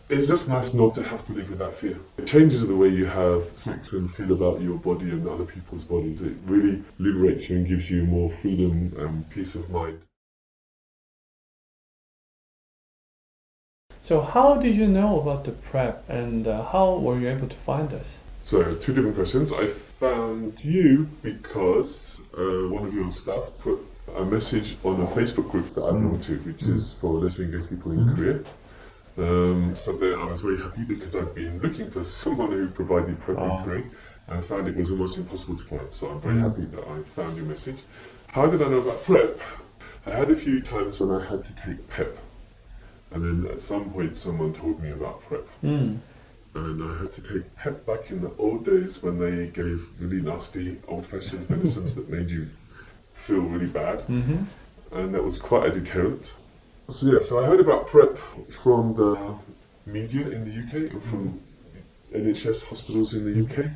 it's just nice not to have to live with that fear. It changes the way you have sex and feel about your body and other people's bodies. It really liberates you and gives you more freedom and peace of mind. So how did you know about the PrEP, and how were you able to find us? So, two different questions. I found you because one of your staff put a message on a Facebook group that I belong to, which is for lesbian gay people in Korea. So then I was very happy because I'd been looking for someone who provided PrEP in Korea, and I found it was almost impossible to find. So I'm very happy that I found your message. How did I know about PrEP? I had a few times when I had to take PEP, and then at some point someone told me about PrEP. And I had to take PEP back in the old days when they gave really nasty old-fashioned medicines that made you feel really bad. And that was quite a deterrent. So I heard about PrEP from the media in the UK, and from NHS hospitals in the UK,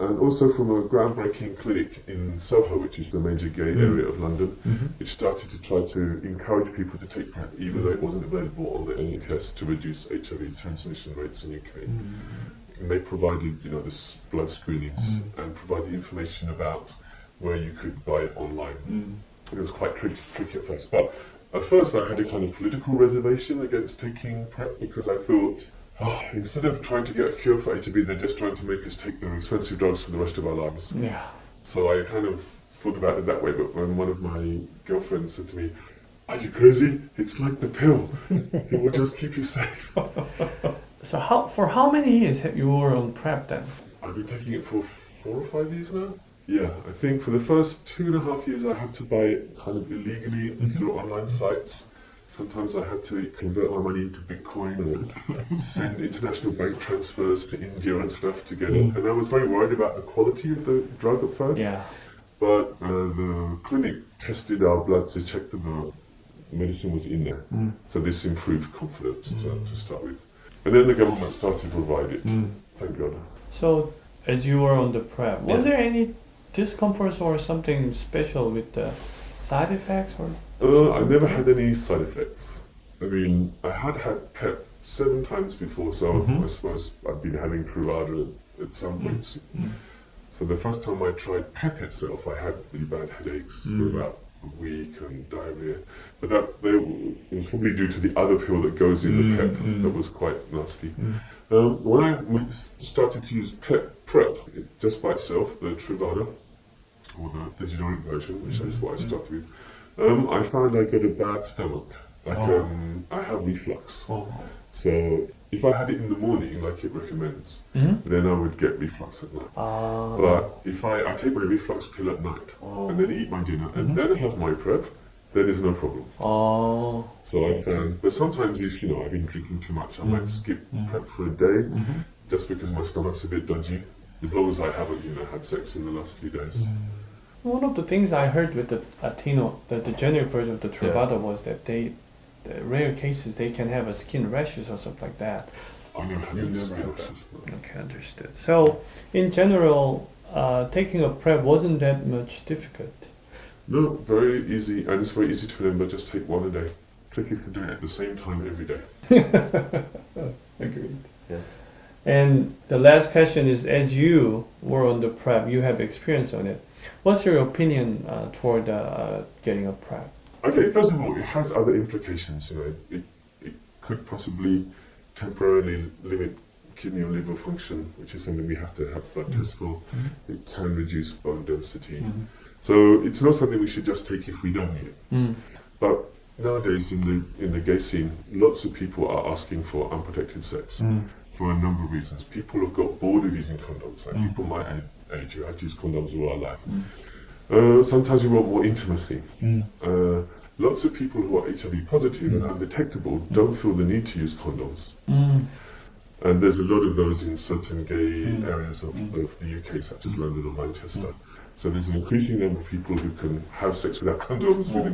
and also from a groundbreaking clinic in Soho, which is the major gay area of London, which started to try to encourage people to take PrEP, even though it wasn't available on the NHS, to reduce HIV transmission rates in the UK. And they provided, this blood screenings and provided information about where you could buy it online. It was quite tricky at first, but at first I had a kind of political reservation against taking PrEP because I thought, instead of trying to get a cure for HIV, they're just trying to make us take their expensive drugs for the rest of our lives. Yeah. So I kind of thought about it that way, but when one of my girlfriends said to me, "Are you crazy? It's like the pill. It will just keep you safe." So for how many years you were on PrEP then? I've been taking it for 4 or 5 years now. Yeah, I think for the first 2.5 years I had to buy it kind of illegally through online sites. Sometimes I had to convert my money into Bitcoin or send international bank transfers to India and stuff to get it. And I was very worried about the quality of the drug at first. Yeah. But the clinic tested our blood to check that the medicine was in there. So this improved confidence to start with. And then the government started to provide it, thank God. So as you were on the PrEP, was there any discomforts or something special with the side effects? I never had any side effects. I mean, I had PEP 7 times before, so I suppose I've been having Truvada at some points. For the first time I tried PEP itself, I had really bad headaches for about a week and diarrhea. But it was probably due to the other pill that goes in the PEP that was quite nasty. When I started to use PrEP, just by itself, the Truvada, or the generic version, which is what I started with, I found I got a bad stomach. I have reflux. So if I had it in the morning, like it recommends, then I would get reflux at night. But if I take my reflux pill at night, and then eat my dinner, and then have my PrEP, then there's no problem. So I found, but sometimes if I've been drinking too much, I might skip PrEP for a day, just because my stomach's a bit dodgy, as long as I haven't had sex in the last few days. One of the things I heard with the Latino, the generic version of the Truvada, was that the rare cases they can have a skin rashes or something like that. I never had skin rashes. Okay, understood. So in general, taking a PrEP wasn't that much difficult. No, very easy, and it's very easy to remember. Just take one a day. Trick is to do it at the same time every day. Agreed. Yeah. And the last question is, as you were on the PrEP, you have experience on it. What's your opinion toward getting a PrEP? Okay, first of all, it has other implications. It could possibly temporarily limit kidney or liver function, which is something we have to have blood tests for. It can reduce bone density. So it's not something we should just take if we don't need it. But nowadays in the gay scene, lots of people are asking for unprotected sex for a number of reasons. People have got bored of using condoms. Like people my age who have used condoms all our life. Sometimes we want more intimacy. Lots of people who are HIV positive and undetectable don't feel the need to use condoms. And there's a lot of those in certain gay areas of the UK, such as London or Manchester. So there's an increasing number of people who can have sex without condoms with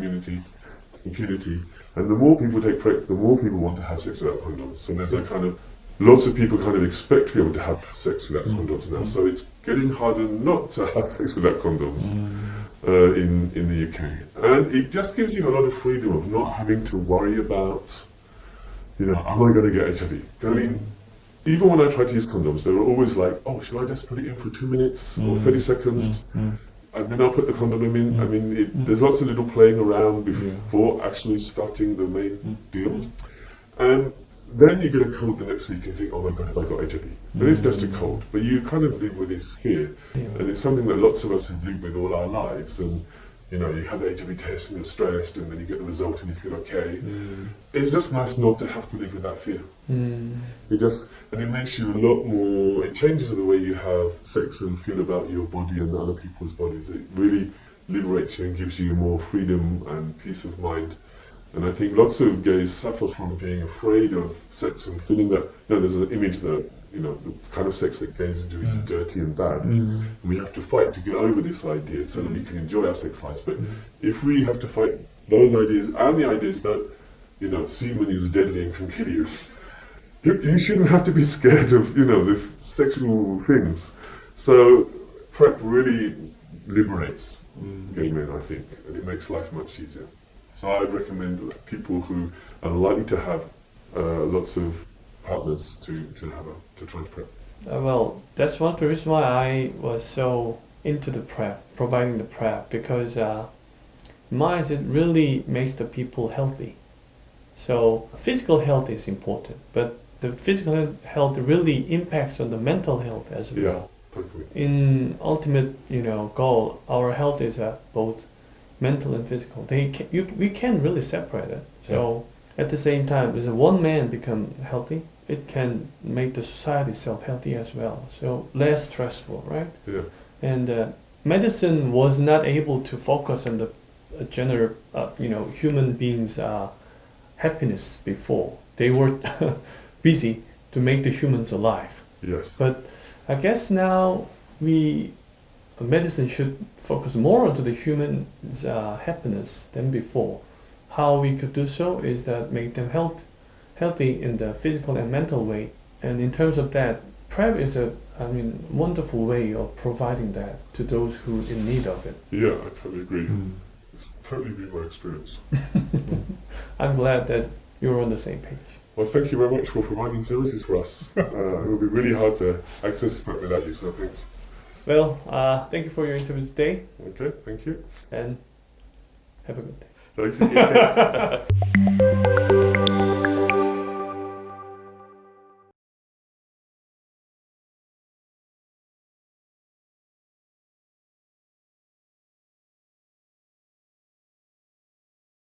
impunity. And the more people take PrEP, the more people want to have sex without condoms. So there's lots of people kind of expect to be able to have sex without condoms now. So it's getting harder not to have sex without condoms in the UK. And it just gives you a lot of freedom of not having to worry about You know, am I going to get HIV? I mean, even when I tried to use condoms, they were always like, oh, should I just put it in for 2 minutes or 30 seconds? And then I'll put the condom in. I mean, there's lots of little playing around before actually starting the main deal. And then you get a cold the next week and you think, oh my God, have I got HIV? But it's just a cold. But you kind of live with this fear. And it's something that lots of us have lived with all our lives. And, you know, you have the HIV test and you're stressed and then you get the result and you feel okay. It's just nice not to have to live with that fear. And it makes you a lot more, it changes the way you have sex and feel about your body and other people's bodies. It really liberates you and gives you more freedom and peace of mind. And I think lots of gays suffer from being afraid of sex and feeling that, you know, there's an image that, you know, the kind of sex that gays do is dirty and bad. And we have to fight to get over this idea so that we can enjoy our sex lives. But if we have to fight those ideas and the ideas that, you know, semen is deadly and can kill you, you shouldn't have to be scared of, you know, the sexual things. So PrEP really liberates gay men, I think, and it makes life much easier. So I would recommend people who are likely to have lots of partners to try PrEP. Well, that's one of the reasons why I was so into the PrEP, providing the PrEP, because mine, it really makes the people healthy. So physical health is important, but the physical health really impacts on the mental health as well. Yeah, totally. In ultimate, you know, goal, our health is both mental and physical. We can't really separate it. So at the same time, as one man become healthy, it can make the society itself healthy as well. So less stressful, right? Yeah. And medicine was not able to focus on the general, you know, human beings' happiness before. They were busy to make the humans alive. Yes. But I guess now medicine should focus more onto the human's happiness than before. How we could do so is that make them healthy in the physical and mental way. And in terms of that, PrEP is a wonderful way of providing that to those who in need of it. Yeah, I totally agree. It's totally been my experience. I'm glad that you're on the same page. Well, thank you very much for providing services for us. It will be really hard to access PrEP without you, so thanks. Well, thank you for your interview today. Okay, thank you. And have a good day. Thanks.